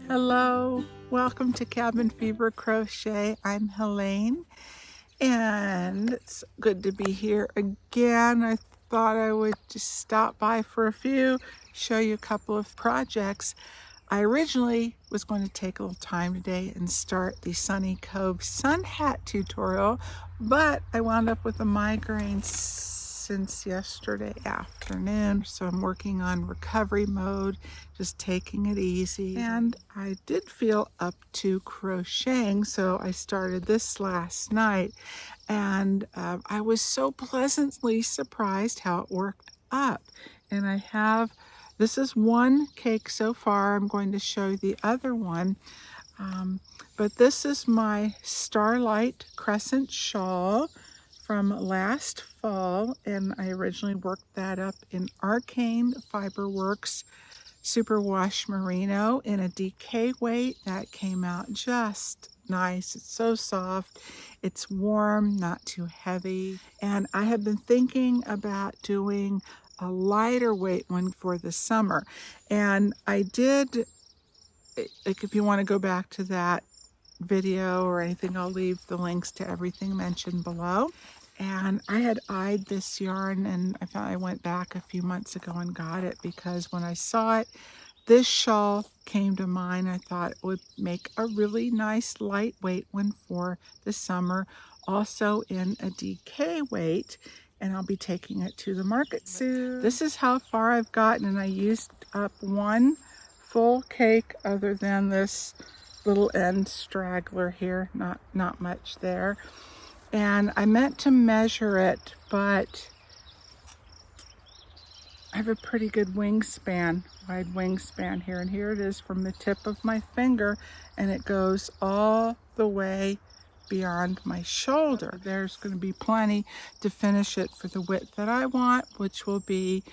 Hello, welcome to Cabin Fever Crochet. I'm Helene, and it's good to be here again. I thought I would just stop by for a few, show you a couple of projects. I originally was going to take a little time today and start the Sunny Cove sun hat tutorial, but I wound up with a migraine since yesterday afternoon, so I'm working on recovery mode, just taking it easy. And I did feel up to crocheting, so I started this last night, and I was so pleasantly surprised how it worked up. And this is one cake so far. I'm going to show you the other one. But this is my Starlight Crescent shawl from last fall, and I originally worked that up in Arcane Fiberworks Superwash Merino in a DK weight. That came out just nice. It's so soft, it's warm, not too heavy. And I have been thinking about doing a lighter weight one for the summer, and I did, like, if you want to go back to that video or anything, I'll leave the links to everything mentioned below. And I had eyed this yarn, and I went back a few months ago and got it because when I saw it, this shawl came to mind. I thought it would make a really nice lightweight one for the summer, also in a DK weight, and I'll be taking it to the market soon. This is how far I've gotten, and I used up one full cake other than this little end straggler here, not much there. And I meant to measure it, but I have a pretty good wingspan, wide wingspan here, and here it is from the tip of my finger, and it goes all the way beyond my shoulder. There's going to be plenty to finish it for the width that I want, which will be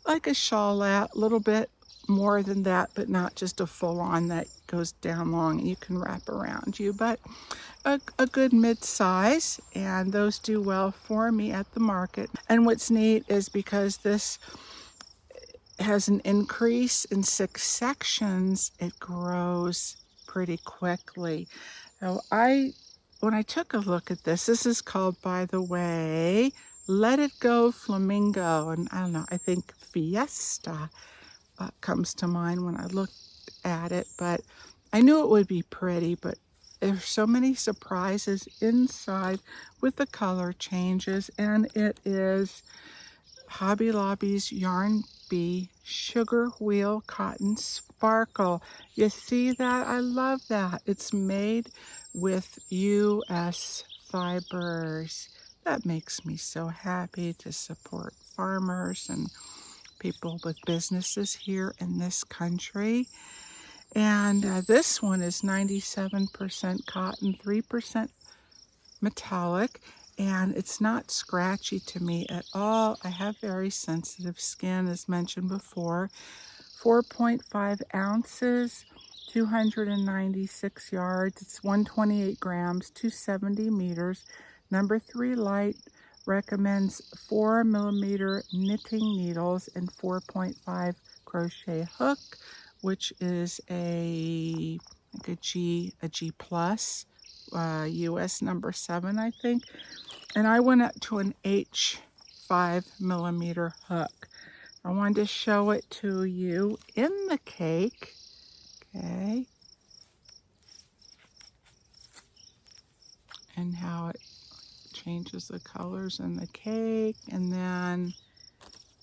like a shawlette, a little bit more than that, but not just a full-on that goes down long and you can wrap around you, but a good mid-size, and those do well for me at the market. And what's neat is because this has an increase in 6 sections, it grows pretty quickly. So when I took a look at this is called, by the way, Let It Go Flamingo, and I don't know, I think Fiesta comes to mind when I looked at it, but I knew it would be pretty, but there's so many surprises inside with the color changes, and it is Hobby Lobby's Yarn Bee Sugar Wheel Cotton Sparkle. You see that? I love that. It's made with US fibers. That makes me so happy to support farmers and people with businesses here in this country. And this one is 97% cotton, 3% metallic, and it's not scratchy to me at all. I have very sensitive skin, as mentioned before. 4.5 ounces, 296 yards. It's 128 grams, 270 meters. Number 3 light recommends 4mm knitting needles and 4.5 crochet hook, which is a G plus, US number 7, I think. And I went up to an H 5mm hook. I wanted to show it to you in the cake. Okay. And how it changes the colors in the cake, and then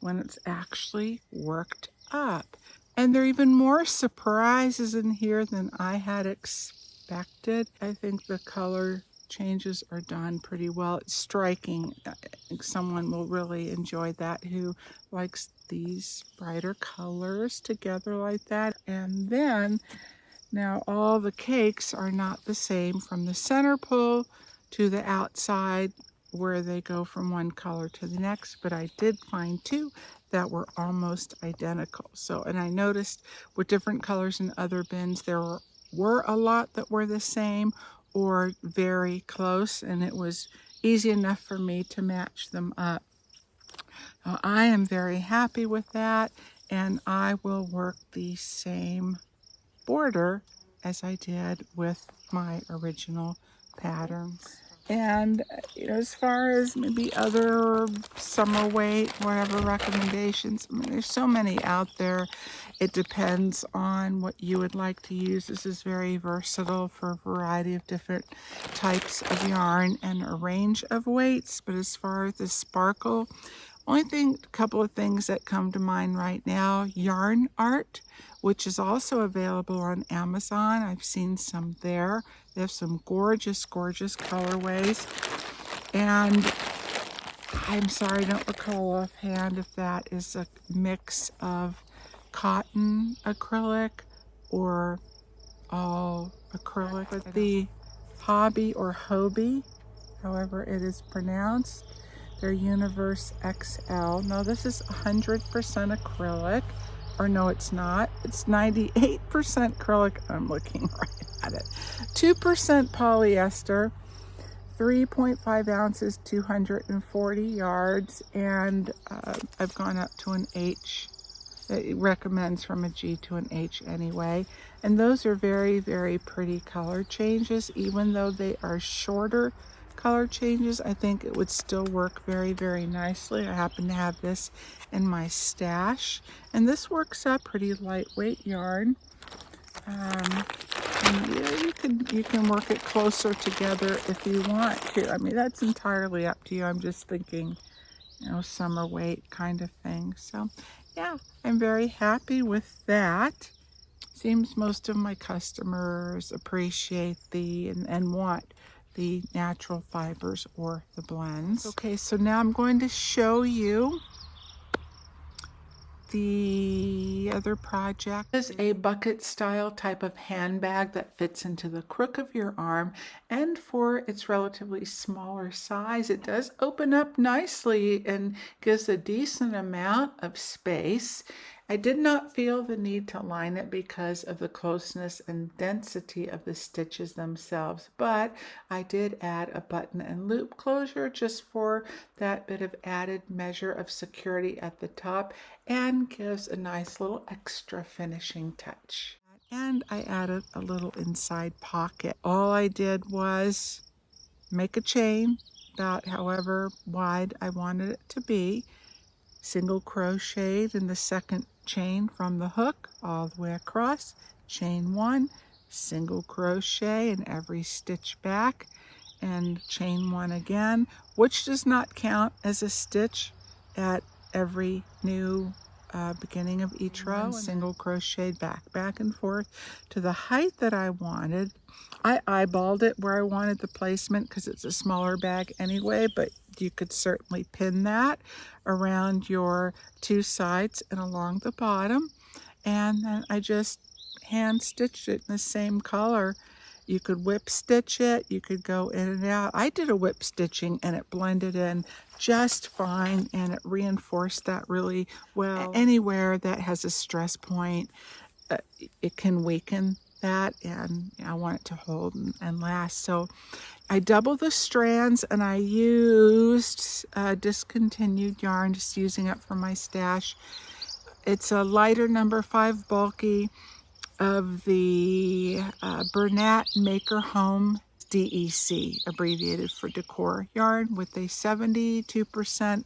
when it's actually worked up. And there are even more surprises in here than I had expected. I think the color changes are done pretty well. It's striking. I think someone will really enjoy that who likes these brighter colors together like that. And then, now all the cakes are not the same from the center pull to the outside where they go from one color to the next, but I did find 2 that were almost identical. So, and I noticed with different colors in other bins, there were a lot that were the same or very close, and it was easy enough for me to match them up. Now, I am very happy with that, and I will work the same border as I did with my original patterns. And as far as maybe other summer weight, whatever recommendations, I mean, there's so many out there. It depends on what you would like to use. This is very versatile for a variety of different types of yarn and a range of weights. But as far as the sparkle, a couple of things that come to mind right now: Yarn Art, which is also available on Amazon. I've seen some there. They have some gorgeous, gorgeous colorways. And I'm sorry, I don't recall offhand if that is a mix of cotton acrylic or all acrylic. But the Hobby or Hobie, however it is pronounced, their Universe XL. Now this is 100% acrylic, or no, it's not. It's 98% acrylic. I'm looking right at it. 2% polyester, 3.5 ounces, 240 yards, and I've gone up to an H. It recommends from a G to an H anyway. And those are very, very pretty color changes. Even though they are shorter color changes, I think it would still work very, very nicely. I happen to have this in my stash, and this works out pretty lightweight yarn. And yeah, you can work it closer together if you want to. I mean, that's entirely up to you. I'm just thinking, summer weight kind of thing. So yeah, I'm very happy with that. Seems most of my customers appreciate and want the natural fibers or the blends. Okay, so now I'm going to show you the other project. This is a bucket style type of handbag that fits into the crook of your arm, and for its relatively smaller size, it does open up nicely and gives a decent amount of space. I did not feel the need to line it because of the closeness and density of the stitches themselves, but I did add a button and loop closure just for that bit of added measure of security at the top, and gives a nice little extra finishing touch. And I added a little inside pocket. All I did was make a chain about however wide I wanted it to be, single crocheted in the second chain from the hook all the way across, chain one, single crochet in every stitch back, and chain one again, which does not count as a stitch at every new beginning of each row. Single crocheted back and forth to the height that I wanted. I eyeballed it where I wanted the placement because it's a smaller bag anyway, but you could certainly pin that around your two sides and along the bottom. And then I just hand stitched it in the same color. You could whip stitch it, you could go in and out. I did a whip stitching and it blended in just fine, and it reinforced that really well. Anywhere that has a stress point, it can weaken that, and I want it to hold and last. So I doubled the strands, and I used discontinued yarn, just using it for my stash. It's a lighter number 5 bulky of the Bernat Maker Home DEC, abbreviated for decor yarn, with a 72%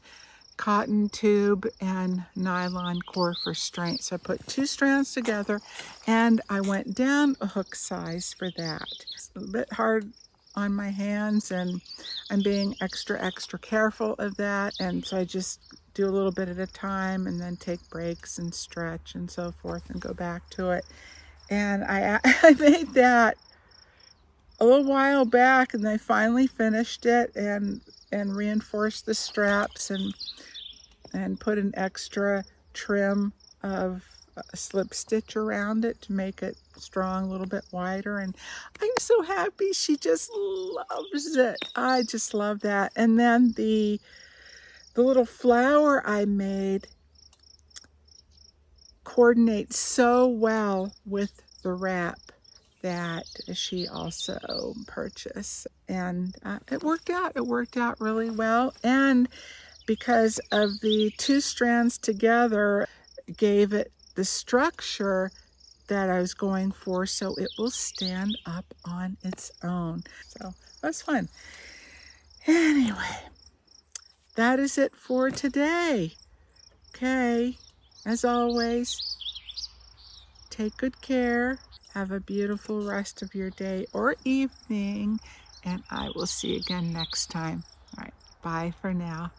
cotton tube and nylon core for strength. So I put 2 strands together, and I went down a hook size for that. It's a bit hard on my hands, and I'm being extra careful of that, and so I just do a little bit at a time and then take breaks and stretch and so forth and go back to it. And I made that a little while back, and I finally finished it and reinforced the straps and put an extra trim of a slip stitch around it to make it strong, a little bit wider. And I'm so happy. She just loves it. I just love that. And then the little flower I made coordinates so well with the wrap that she also purchased, and it worked out really well. And because of the 2 strands together, gave it the structure that I was going for, so it will stand up on its own. So that's fun. Anyway, that is it for today. Okay, as always, take good care. Have a beautiful rest of your day or evening, and I will see you again next time. All right, bye for now.